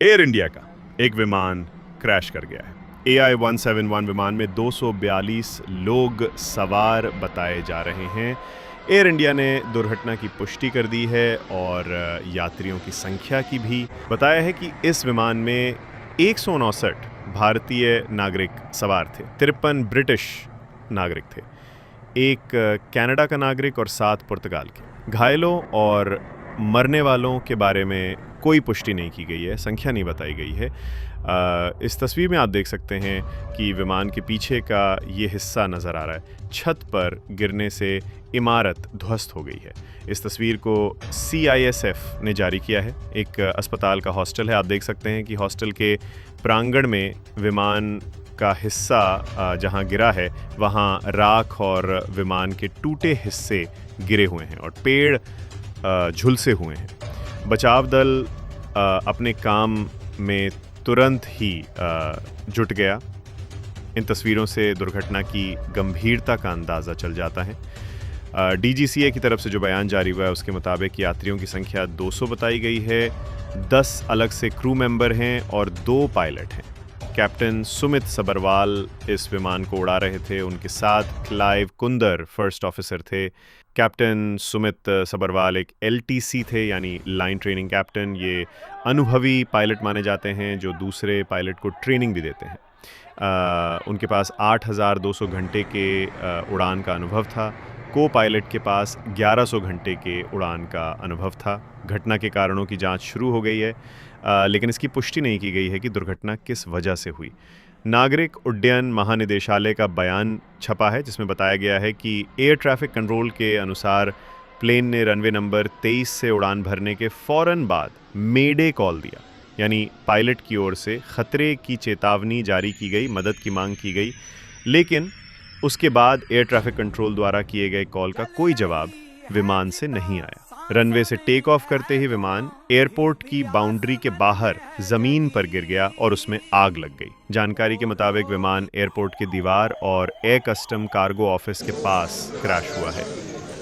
Air India का एक विमान क्रैश कर गया है। AI-171 विमान में 242 लोग सवार बताए जा रहे हैं। एयर इंडिया ने दुर्घटना की पुष्टि कर दी है और यात्रियों की संख्या की भी। बताया है कि इस विमान में 159 भारतीय नागरिक सवार थे, 53 ब्रिटिश नागरिक थे, एक कनाडा का नागरिक और 7 पुर्तगाल के। घायलों और मरने वालों के बारे में कोई पुष्टि नहीं की गई है, संख्या नहीं बताई गई है। इस तस्वीर में आप देख सकते हैं कि विमान के पीछे का ये हिस्सा नज़र आ रहा है। छत पर गिरने से इमारत ध्वस्त हो गई है। इस तस्वीर को CISF ने जारी किया है। एक अस्पताल का हॉस्टल है। आप देख सकते हैं कि हॉस्टल के प्रांगण में विमान का हिस्सा जहां गिरा है वहां राख और विमान के टूटे हिस्से गिरे हुए हैं और पेड़ झुलसे हुए हैं। बचाव दल अपने काम में तुरंत ही जुट गया। इन तस्वीरों से दुर्घटना की गंभीरता का अंदाज़ा चल जाता है। DGCA की तरफ से जो बयान जारी हुआ है उसके मुताबिक यात्रियों की संख्या 200 बताई गई है। 10 अलग से क्रू मेंबर हैं और 2 पायलट हैं। कैप्टन सुमित सबरवाल इस विमान को उड़ा रहे थे। उनके साथ क्लाइव कुंदर फर्स्ट ऑफिसर थे। कैप्टन सुमित सबरवाल एक LTC थे, यानी लाइन ट्रेनिंग कैप्टन। ये अनुभवी पायलट माने जाते हैं जो दूसरे पायलट को ट्रेनिंग भी देते हैं। उनके पास 8,200 घंटे के उड़ान का अनुभव था। को पायलट के पास 1100 घंटे के उड़ान का अनुभव था। घटना के कारणों की जांच शुरू हो गई है, लेकिन इसकी पुष्टि नहीं की गई है कि दुर्घटना किस वजह से हुई। नागरिक उड्डयन महानिदेशालय का बयान छपा है जिसमें बताया गया है कि एयर ट्रैफिक कंट्रोल के अनुसार प्लेन ने रनवे नंबर 23 से उड़ान भरने के फ़ौरन बाद मेडे कॉल दिया, यानी पायलट की ओर से खतरे की चेतावनी जारी की गई, मदद की मांग की गई। लेकिन उसके बाद एयर ट्रैफिक कंट्रोल द्वारा किए गए कॉल का कोई जवाब विमान से नहीं आया। रनवे से टेक ऑफ करते ही विमान एयरपोर्ट की बाउंड्री के बाहर जमीन पर गिर गया और उसमें आग लग गई। जानकारी के मुताबिक विमान एयरपोर्ट की दीवार और एयर कस्टम कार्गो ऑफिस के पास क्रैश हुआ है।